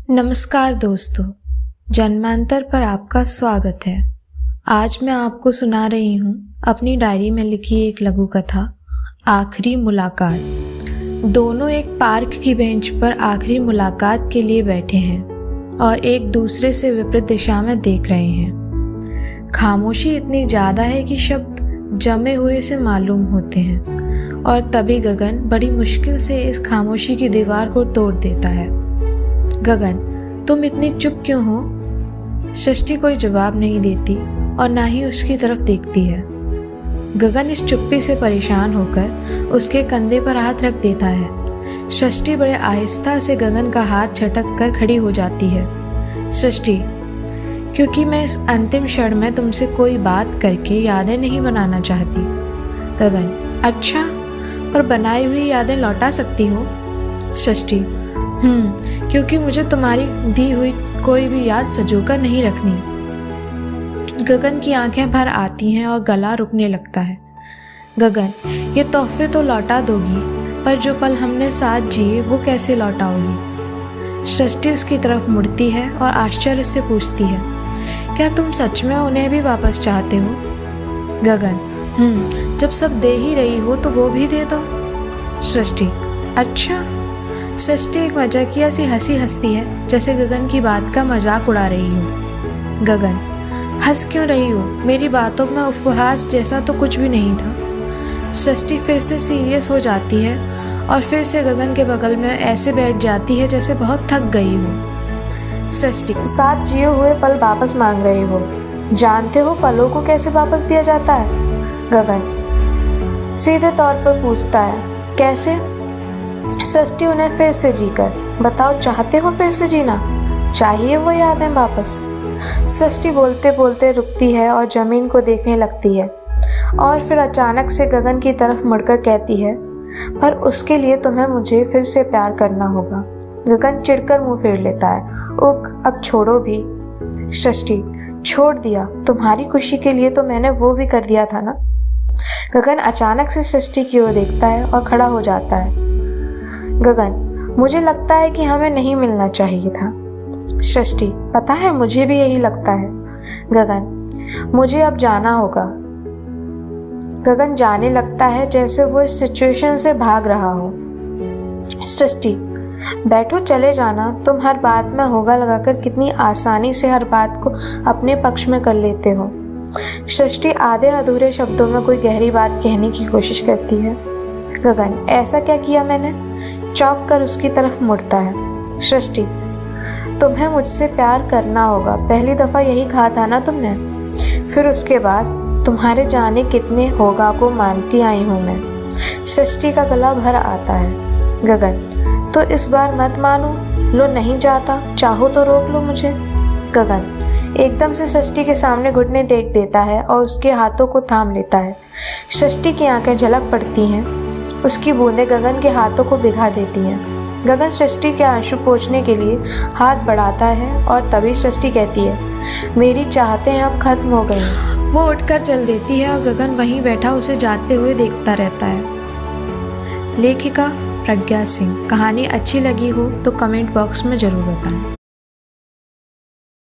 नमस्कार दोस्तों, जन्मांतर पर आपका स्वागत है। आज मैं आपको सुना रही हूँ अपनी डायरी में लिखी एक लघु कथा, आखिरी मुलाकात। दोनों एक पार्क की बेंच पर आखिरी मुलाकात के लिए बैठे हैं और एक दूसरे से विपरीत दिशा में देख रहे हैं। खामोशी इतनी ज़्यादा है कि शब्द जमे हुए से मालूम होते हैं और तभी गगन बड़ी मुश्किल से इस खामोशी की दीवार को तोड़ देता है। गगन, तुम इतनी चुप क्यों हो? सृष्टि कोई जवाब नहीं देती और ना ही उसकी तरफ देखती है। गगन इस चुप्पी से परेशान होकर उसके कंधे पर हाथ रख देता है। सृष्टि बड़े आहिस्ता से गगन का हाथ झटक कर खड़ी हो जाती है। सृष्टि, क्योंकि मैं इस अंतिम क्षण में तुमसे कोई बात करके यादें नहीं बनाना चाहती। गगन, अच्छा, पर बनाई हुई यादें लौटा सकती हो? सृष्टि, क्योंकि मुझे तुम्हारी दी हुई कोई भी याद संजोकर नहीं रखनी। गगन की आंखें भर आती हैं और गला रुकने लगता है। गगन, ये तोहफे तो लौटा दोगी, पर जो पल हमने साथ जिए वो कैसे लौटाओगी? सृष्टि उसकी तरफ मुड़ती है और आश्चर्य से पूछती है, क्या तुम सच में उन्हें भी वापस चाहते हो? गगन, जब सब दे ही रही हो तो वो भी दे दो। सृष्टि, अच्छा। सृष्टि एक मजाकिया सी हंसी हंसती है, जैसे गगन की बात का मजाक उड़ा रही हो। गगन, हंस क्यों रही हो? मेरी बातों में उपहास जैसा तो कुछ भी नहीं था। सृष्टि फिर से सीरियस हो जाती है और फिर से गगन के बगल में ऐसे बैठ जाती है जैसे बहुत थक गई हो। सृष्टि, साथ जिए हुए पल वापस मांग रहे हो। जानते हो पलों को कैसे वापस दिया जाता है? गगन सीधे तौर पर पूछता है, कैसे? सृष्टि उन्हें फिर से जीकर, बताओ, चाहते हो फिर से जीना? चाहिए वो यादें वापस? सृष्टि बोलते बोलते रुकती है और जमीन को देखने लगती है और फिर अचानक से गगन की तरफ मुड़कर कहती है, पर उसके लिए तुम्हें मुझे फिर से प्यार करना होगा। गगन चिढ़कर मुंह फेर लेता है, उक, अब छोड़ो भी। सृष्टि, छोड़ दिया? तुम्हारी खुशी के लिए तो मैंने वो भी कर दिया था ना। गगन अचानक से सृष्टि की ओर देखता है और खड़ा हो जाता है। गगन, मुझे लगता है कि हमें नहीं मिलना चाहिए था। सृष्टि, पता है मुझे भी यही लगता है। गगन, मुझे अब जाना होगा। गगन जाने लगता है जैसे वो इस सिचुएशन से भाग रहा हो। सृष्टि, बैठो, चले जाना। तुम हर बात में होगा लगाकर कितनी आसानी से हर बात को अपने पक्ष में कर लेते हो। सृष्टि आधे अधूरे शब्दों में कोई गहरी बात कहने की कोशिश करती है। गगन, ऐसा क्या किया मैंने? चौंक कर उसकी तरफ मुड़ता है। सृष्टि, तुम्हें मुझसे प्यार करना होगा, पहली दफा यही कहा था ना तुमने। फिर उसके बाद तुम्हारे जाने कितने होगा को मानती आई हूँ मैं। सृष्टि का गला भर आता है। गगन, तो इस बार मत मानो। लो, नहीं जाता, चाहो तो रोक लो मुझे। गगन एकदम से सृष्टि के सामने घुटने देख देता है और उसके हाथों को थाम लेता है। सृष्टि की आंखें झलक पड़ती हैं, उसकी बूंदें गगन के हाथों को भिगा देती हैं। गगन सृष्टि के आंसू पोंछने के लिए हाथ बढ़ाता है और तभी सृष्टि कहती है, मेरी चाहतें अब खत्म हो गई। वो उठकर चल देती है और गगन वहीं बैठा उसे जाते हुए देखता रहता है। लेखिका प्रज्ञा सिंह। कहानी अच्छी लगी हो तो कमेंट बॉक्स में ज़रूर बताएं।